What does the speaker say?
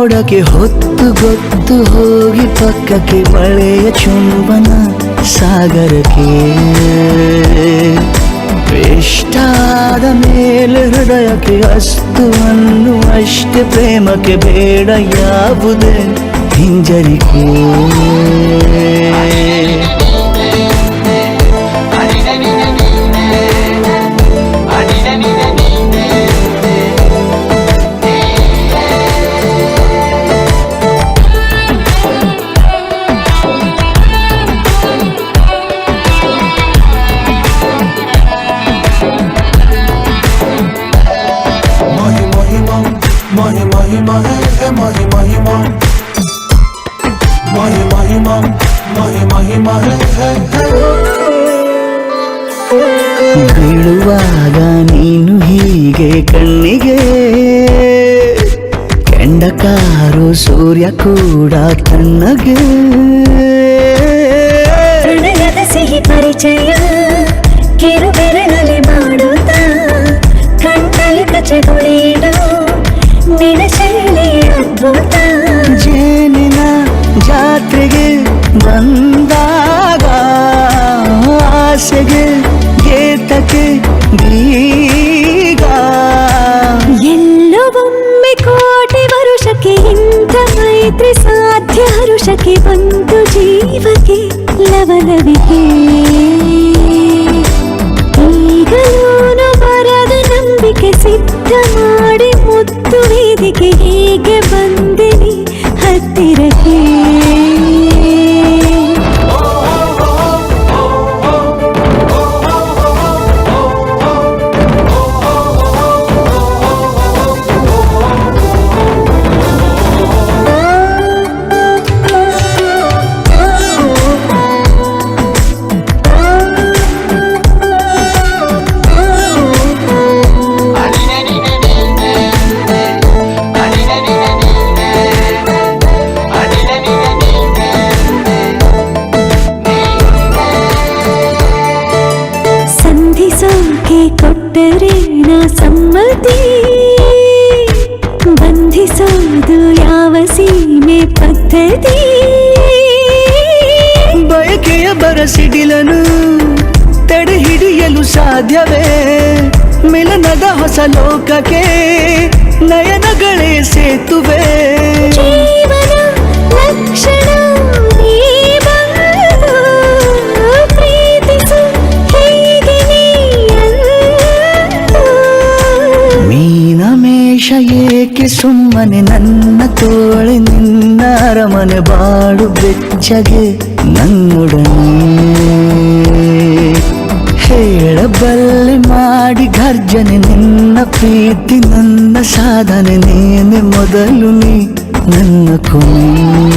ಮೋಡಕ್ಕೆ ಹೊತ್ತು ಗೊತ್ತು ಹೋಗಿ ಪಕ್ಕಕ್ಕೆ ಮಳೆಯ ಚುಂಬನ ಸಾಗರಕ್ಕೆ ಇಷ್ಟಾದ ಮೇಲೆ ಹೃದಯಕ್ಕೆ ಅಸ್ತು ಅನ್ನುವಷ್ಟೇ ಪ್ರೇಮಕ್ಕೆ ಬೇಡ ಯಾವುದೇ ಹಿಂಜರಿಕೆ ಬೀಳುವಾಗ ನೀನು ಹೀಗೆ ಕಣ್ಣಿಗೆ ಕೆಂಡಕಾರು ಸೂರ್ಯ ಕೂಡ ತಣ್ಣಗೆ ಪ್ರಣಯದ ಸಿಹಿ ಪರಿಚಯ ಕಿರು ಬೆರಳಲ್ಲಿ ಮಾಡುತ್ತಾ ಕಣ್ಣಲ್ಲಿ ಕಚಗುಳಿಡು ನಿನ ಶೈಲಿ ಅದ್ಭುತ ಜೇನಿನ ಜಾತ್ರೆಗೆ ಬಂದಾಗ ಆಸೆಗೆ ಗೇತಕ್ಕೆ ಬೀಗ ಎಲ್ಲವೊಮ್ಮೆ ಕೋಟಿ ವರುಷಕ್ಕೆ ಇಂಥ ಮೈತ್ರಿ ಸಾಧ್ಯ ಹರುಷಕ್ಕೆ ಬಂತು ಜೀವಕ್ಕೆ ಲವಲವಿಕೆ ಈಗಲೂನು ಬರದ ನಂಬಿಕೆ ಸಿದ್ಧ ಮಾಡಿ ಮುತ್ತು ವೇದಿಕೆ ಹೇಗೆ ಬಂದಿನಿ ಹತ್ತಿರಕ್ಕೆ ಕೊಟ್ಟರೆ ನಾ ಸಮ್ಮತಿ ಬಂಧಿಸೋದು ಯಾವ ಸೀಮೆ ಪದ್ಧತಿ ಬಯಕೆಯ ಬರಸಿಡಿಲನು ತಡೆ ಹಿಡಿಯಲು ಸಾಧ್ಯವೇ ಮಿಲನದ ಹೊಸ ಲೋಕಕ್ಕೆ ನಯನಗಳೇ ಸೇತುವೆ ಜೀವನ ಲಕ್ಷಣ ಏಕೆ ಸುಮ್ಮನೆ ನನ್ನ ತೋಳೆ ನಿನ್ನ ಅರಮನೆ ಬಾಡು ಬೆಚ್ಚಗೆ ನನ್ನೊಡನೆ ಹೇಳಬಲ್ಲೆ ಮಾಡಿ ಗರ್ಜನೆ ನಿನ್ನ ಪ್ರೀತಿ ನನ್ನ ಸಾಧನೆ ನೇನೆ ಮೊದಲು ನೀ ನನ್ನ ಕೊನೆ